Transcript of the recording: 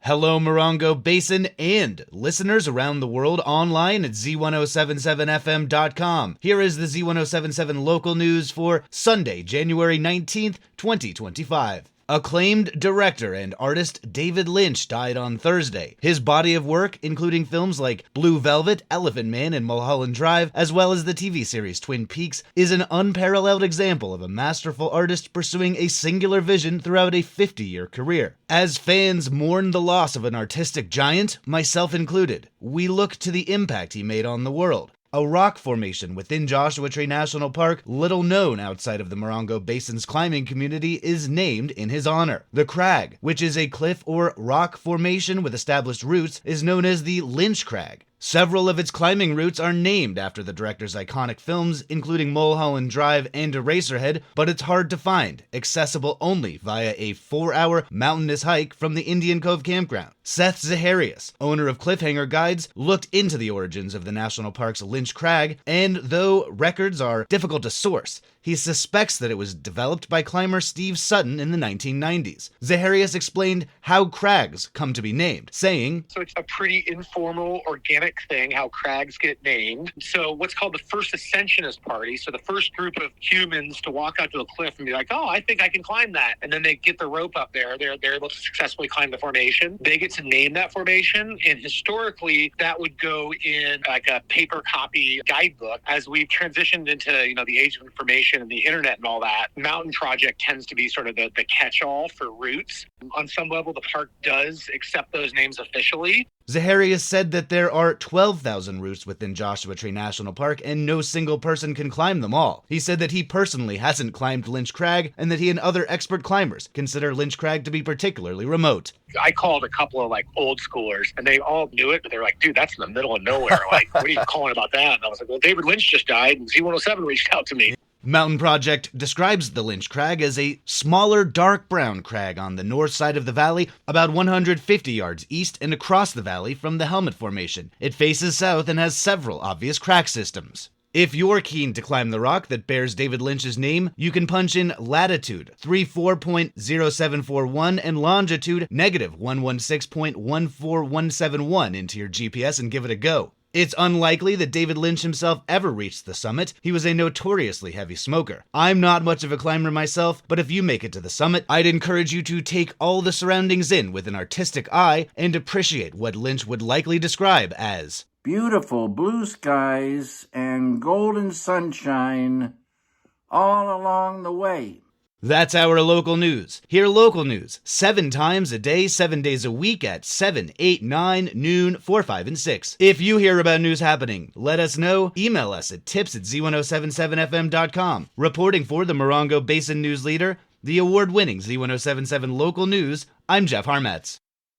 Hello, Morongo Basin and listeners around the world online at Z107.7fm.com. Here is the Z107.7 local news for Sunday, January 19th, 2025. Acclaimed director and artist David Lynch died on Thursday. His body of work, including films like Blue Velvet, Elephant Man, and Mulholland Drive, as well as the TV series Twin Peaks, is an unparalleled example of a masterful artist pursuing a singular vision throughout a 50-year career. As fans mourn the loss of an artistic giant, myself included, we look to the impact he made on the world. A rock formation within Joshua Tree National Park, little known outside of the Morongo Basin's climbing community, is named in his honor. The crag, which is a cliff or rock formation with established roots, is known as the Lynch Crag. Several of its climbing routes are named after the director's iconic films, including Mulholland Drive and Eraserhead, but it's hard to find, accessible only via a 4-hour mountainous hike from the Indian Cove campground. Seth Zaharias, owner of Cliffhanger Guides, looked into the origins of the national park's Lynch Crag, and though records are difficult to source, he suspects that it was developed by climber Steve Sutton in the 1990s. Zaharias explained how crags come to be named, saying, "So it's a pretty informal, organic thing, how crags get named. So what's called the first ascensionist party, so the first group of humans to walk out to a cliff and be like, oh, I think I can climb that. And then they get the rope up there. They're able to successfully climb the formation. They get to name that formation. And historically, that would go in like a paper copy guidebook. As we've transitioned into, the age of information and the internet and all that, Mountain Project tends to be sort of the catch-all for routes. On some level, the park does accept those names officially. Zaharias said that there are 12,000 routes within Joshua Tree National Park and no single person can climb them all. He said that he personally hasn't climbed Lynch Crag and that he and other expert climbers consider Lynch Crag to be particularly remote. I called a couple of old schoolers and they all knew it, but they're like, dude, that's in the middle of nowhere. What are you calling about that? And I was like, well, David Lynch just died and Z107 reached out to me. Mountain Project describes the Lynch Crag as a smaller, dark brown crag on the north side of the valley, about 150 yards east and across the valley from the Helmet Formation. It faces south and has several obvious crack systems. If you're keen to climb the rock that bears David Lynch's name, you can punch in latitude 34.0741 and longitude negative 116.14171 into your GPS and give it a go. It's unlikely that David Lynch himself ever reached the summit. He was a notoriously heavy smoker. I'm not much of a climber myself, but if you make it to the summit, I'd encourage you to take all the surroundings in with an artistic eye and appreciate what Lynch would likely describe as beautiful blue skies and golden sunshine all along the way. That's our local news. Hear local news 7 times a day, 7 days a week at 7, 8, 9, noon, 4, 5, and 6. If you hear about news happening, let us know. Email us at tips@z107.7fm.com. Reporting for the Morongo Basin News Leader, the award-winning Z107.7 local news, I'm Jeff Harmetz.